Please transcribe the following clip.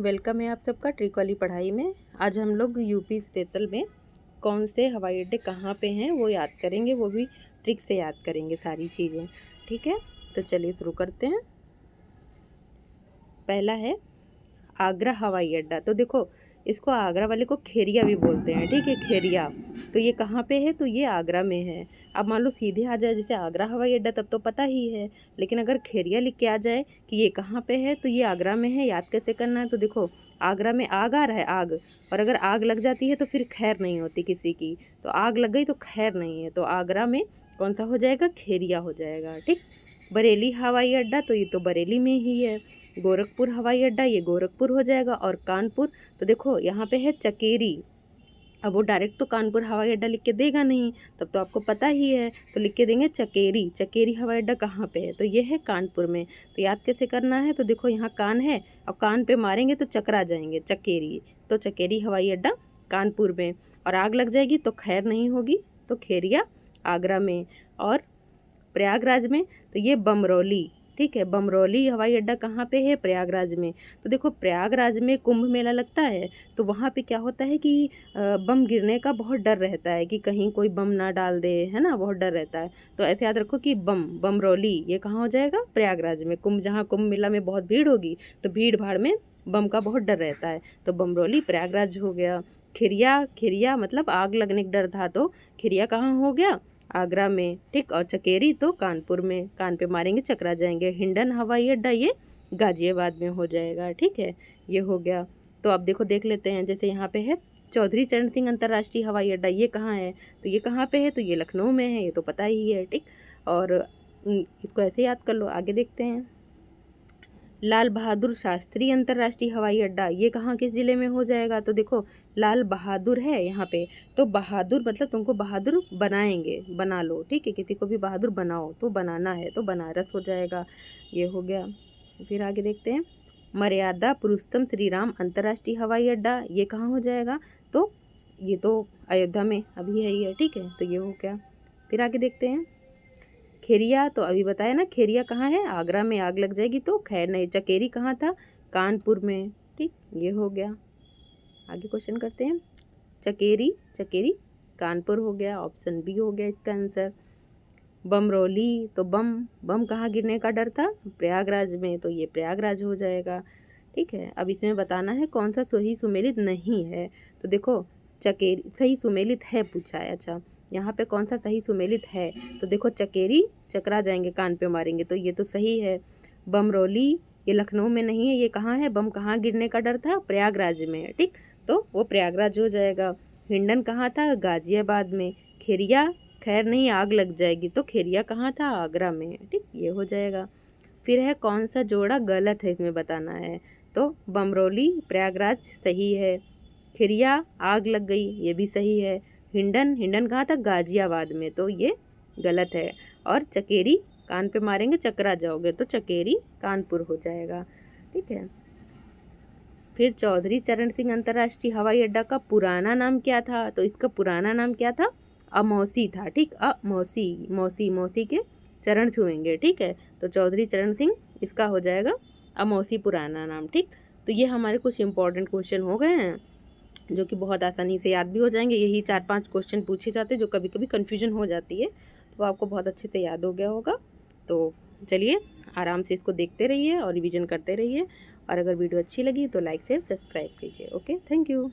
Welcome है आप सबका ट्रिक वाली पढ़ाई में। आज हम लोग यूपी स्पेशल में कौन से हवाई अड्डे कहाँ पे हैं वो याद करेंगे, वो भी ट्रिक से याद करेंगे सारी चीज़ें। ठीक है, तो चलिए शुरू करते हैं। पहला है आगरा हवाई अड्डा। तो देखो, इसको आगरा वाले को खेरिया भी बोलते हैं। ठीक है, खेरिया। तो ये कहाँ पे है? तो ये आगरा में है। अब मान लो सीधे आ जाए जैसे आगरा हवाई अड्डा, तब तो पता ही है। लेकिन अगर खेरिया लिख के आ जाए कि ये कहाँ पे है, तो ये आगरा में है। याद कैसे करना है? तो देखो, आगरा में आग आ रहा है, आग। और अगर आग लग जाती है तो फिर खैर नहीं होती किसी की। तो आग लग गई तो खैर नहीं है। तो आगरा में कौन सा हो जाएगा? खेरिया हो जाएगा। ठीक। बरेली हवाई अड्डा, तो ये तो बरेली में ही है। गोरखपुर हवाई अड्डा, ये गोरखपुर हो जाएगा। और कानपुर, तो देखो यहाँ पे है चकेरी। अब वो डायरेक्ट तो कानपुर हवाई अड्डा लिख के देगा नहीं, तब तो आपको पता ही है। तो लिख के देंगे चकेरी। चकेरी हवाई अड्डा कहाँ पे है? तो ये है कानपुर में। तो याद कैसे करना है? तो देखो यहाँ कान है, अब कान पे मारेंगे तो चकरा जाएंगे, चकेरी। तो चकेरी हवाई अड्डा कानपुर में। और आग लग जाएगी तो खैर नहीं होगी, तो खेरिया आगरा में। और प्रयागराज में, तो ये बमरौली। ठीक है, बमरौली हवाई अड्डा कहाँ पे है? प्रयागराज में। तो देखो, प्रयागराज में कुंभ मेला लगता है, तो वहाँ पे क्या होता है कि बम गिरने का बहुत डर रहता है कि कहीं कोई बम ना डाल दे, है ना, बहुत डर रहता है। तो ऐसे याद रखो कि बमरौली ये कहाँ हो जाएगा? प्रयागराज में। कुंभ, जहाँ कुंभ मेला में बहुत भीड़ होगी, तो भीड़ भाड़ में बम का बहुत डर रहता है, तो बमरौली प्रयागराज हो गया। खिरिया, खिरिया मतलब आग लगने का डर था, तो खिरिया कहाँ हो गया? आगरा में। ठीक। और चकेरी तो कानपुर में, कान पे मारेंगे चकरा जाएंगे। हिंडन हवाई अड्डा ये गाजियाबाद में हो जाएगा। ठीक है, ये हो गया। तो अब देखो, देख लेते हैं। जैसे यहाँ पे है चौधरी चरण सिंह अंतर्राष्ट्रीय हवाई अड्डा, ये कहाँ है? तो ये कहाँ पे है? तो ये लखनऊ में है, ये तो पता ही है। ठीक। और इसको ऐसे याद कर लो। आगे देखते हैं। लाल बहादुर शास्त्री अंतर्राष्ट्रीय हवाई अड्डा, ये कहाँ किस जिले में हो जाएगा? तो देखो, लाल बहादुर है यहाँ पे, तो बहादुर मतलब तुमको बहादुर बनाएंगे, बना लो। ठीक है, किसी को भी बहादुर बनाओ, तो बनाना है तो बनारस हो जाएगा। ये हो गया। फिर आगे देखते हैं। मर्यादा पुरुषोत्तम श्री राम अंतर्राष्ट्रीय हवाई अड्डा, ये कहाँ हो जाएगा? तो ये तो अयोध्या में अभी है ये। ठीक है, तो ये हो गया। फिर आगे देखते हैं। खेरिया, तो अभी बताया ना, खेरिया कहाँ है? आगरा में। आग लग जाएगी तो खैर नहीं। चकेरी कहाँ था? कानपुर में। ठीक, ये हो गया। आगे क्वेश्चन करते हैं। चकेरी, चकेरी कानपुर हो गया, ऑप्शन बी हो गया इसका आंसर। बमरौली, तो बम, बम कहाँ गिरने का डर था? प्रयागराज में, तो ये प्रयागराज हो जाएगा। ठीक है, अब इसमें बताना है कौन सा सही सुमेलित नहीं है। तो देखो, चकेरी सही सुमेलित है पूछा है। अच्छा, यहाँ पे कौन सा सही सुमेलित है? तो देखो, चकेरी चकरा जाएंगे, कान पे मारेंगे, तो ये तो सही है। बमरौली ये लखनऊ में नहीं है, ये कहाँ है? बम कहाँ गिरने का डर था? प्रयागराज में। ठीक, तो वो प्रयागराज हो जाएगा। हिंडन कहाँ था? गाजियाबाद में। खेरिया खैर नहीं, आग लग जाएगी, तो खेरिया कहाँ था? आगरा में। ठीक, ये हो जाएगा। फिर है कौन सा जोड़ा गलत है, इसमें बताना है। तो बमरौली प्रयागराज सही है। खिरिया आग लग गई, ये भी सही है। हिंडन, हिंडन कहाँ था? गाजियाबाद में, तो ये गलत है। और चकेरी कान पे मारेंगे चकरा जाओगे, तो चकेरी कानपुर हो जाएगा। ठीक है। फिर चौधरी चरण सिंह अंतर्राष्ट्रीय हवाई अड्डा का पुराना नाम क्या था? तो इसका पुराना नाम क्या था? अमौसी था। ठीक, अमौसी, मौसी, मौसी के चरण छुएंगे। ठीक है, तो चौधरी चरण सिंह इसका हो जाएगा अमौसी पुराना नाम। ठीक, तो ये हमारे कुछ इंपॉर्टेंट क्वेश्चन हो गए हैं, जो कि बहुत आसानी से याद भी हो जाएंगे। यही 4-5 क्वेश्चन पूछे जाते हैं, जो कभी कभी कन्फ्यूजन हो जाती है, तो आपको बहुत अच्छे से याद हो गया होगा। तो चलिए, आराम से इसको देखते रहिए और रिवीजन करते रहिए। और अगर वीडियो अच्छी लगी तो लाइक शेयर सब्सक्राइब कीजिए। Okay, thank you.